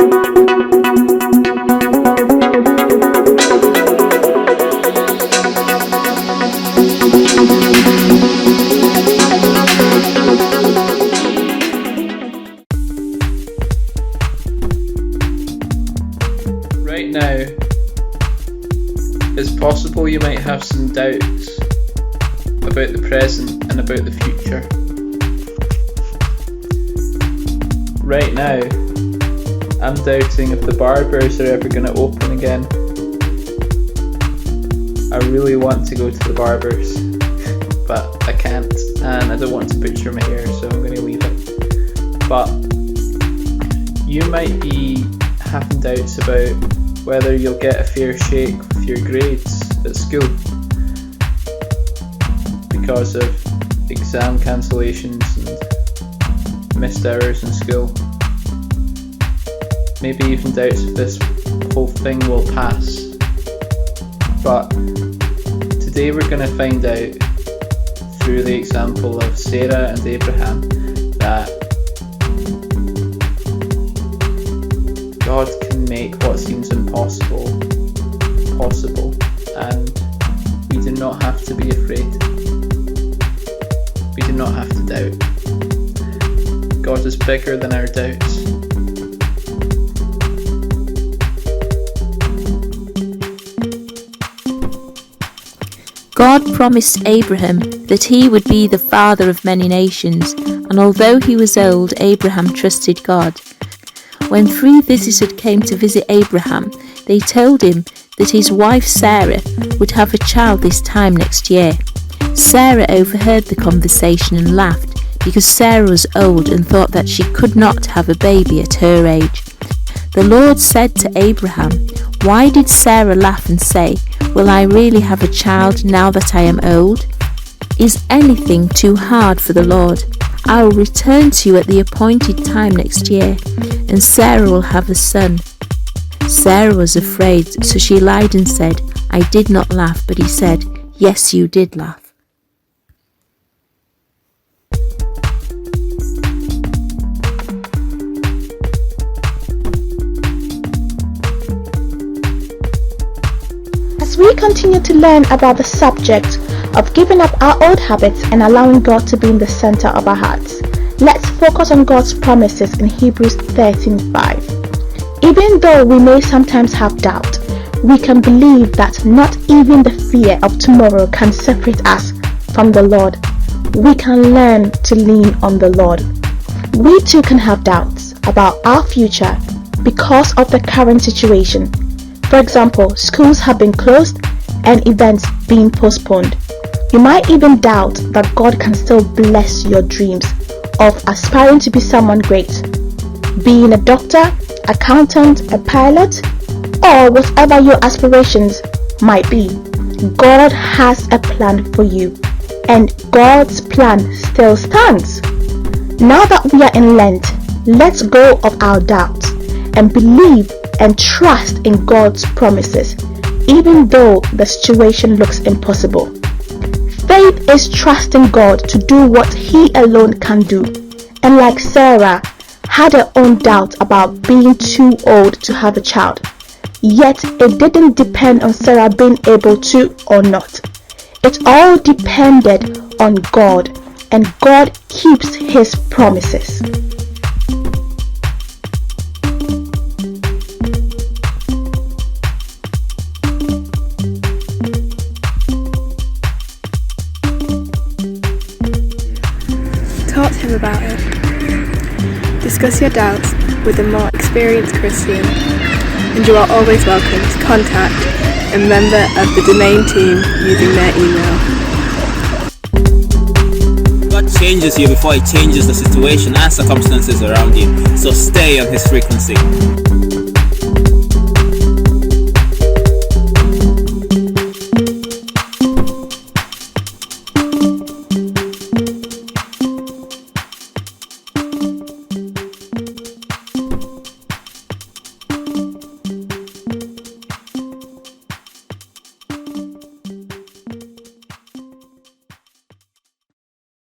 Right now, it's possible you might have some doubts about the present and about the future. Right now, I'm doubting if the barbers are ever going to open again. I really want to go to the barbers, but I can't, and I don't want to butcher my hair, so I'm going to leave it. But you might be having doubts about whether you'll get a fair shake with your grades at school because of exam cancellations and missed hours in school. Maybe even doubts if this whole thing will pass. But today we're going to find out through the example of Sarah and Abraham that God can make what seems impossible possible, and we do not have to be afraid. We do not have to doubt. God is bigger than our doubts. God promised Abraham that he would be the father of many nations, and although he was old, Abraham trusted God. When 3 visitors came to visit Abraham, they told him that his wife Sarah would have a child this time next year. Sarah overheard the conversation and laughed because Sarah was old and thought that she could not have a baby at her age. The Lord said to Abraham, "Why did Sarah laugh and say, 'Will I really have a child now that I am old?' Is anything too hard for the Lord? I will return to you at the appointed time next year, and Sarah will have a son." Sarah was afraid, so she lied and said, "I did not laugh," but he said, "Yes, you did laugh." As we continue to learn about the subject of giving up our old habits and allowing God to be in the center of our hearts, let's focus on God's promises in Hebrews 13:5. Even though we may sometimes have doubt, we can believe that not even the fear of tomorrow can separate us from the Lord. We can learn to lean on the Lord. We too can have doubts about our future because of the current situation. For example, schools have been closed and events being postponed. You might even doubt that God can still bless your dreams of aspiring to be someone great, being a doctor, accountant, a pilot, or whatever your aspirations might be. God has a plan for you, and God's plan still stands. Now that we are in Lent, let's go of our doubts and believe and trust in God's promises, even though the situation looks impossible. Faith is trusting God to do what He alone can do, and like Sarah, had her own doubt about being too old to have a child. Yet it didn't depend on Sarah being able to or not. It all depended on God, and God keeps His promises. Talk to him about it. Discuss your doubts with a more experienced Christian, and you are always welcome to contact a member of the Domaine team using their email. God changes you before He changes the situation and circumstances around you, so stay on His frequency.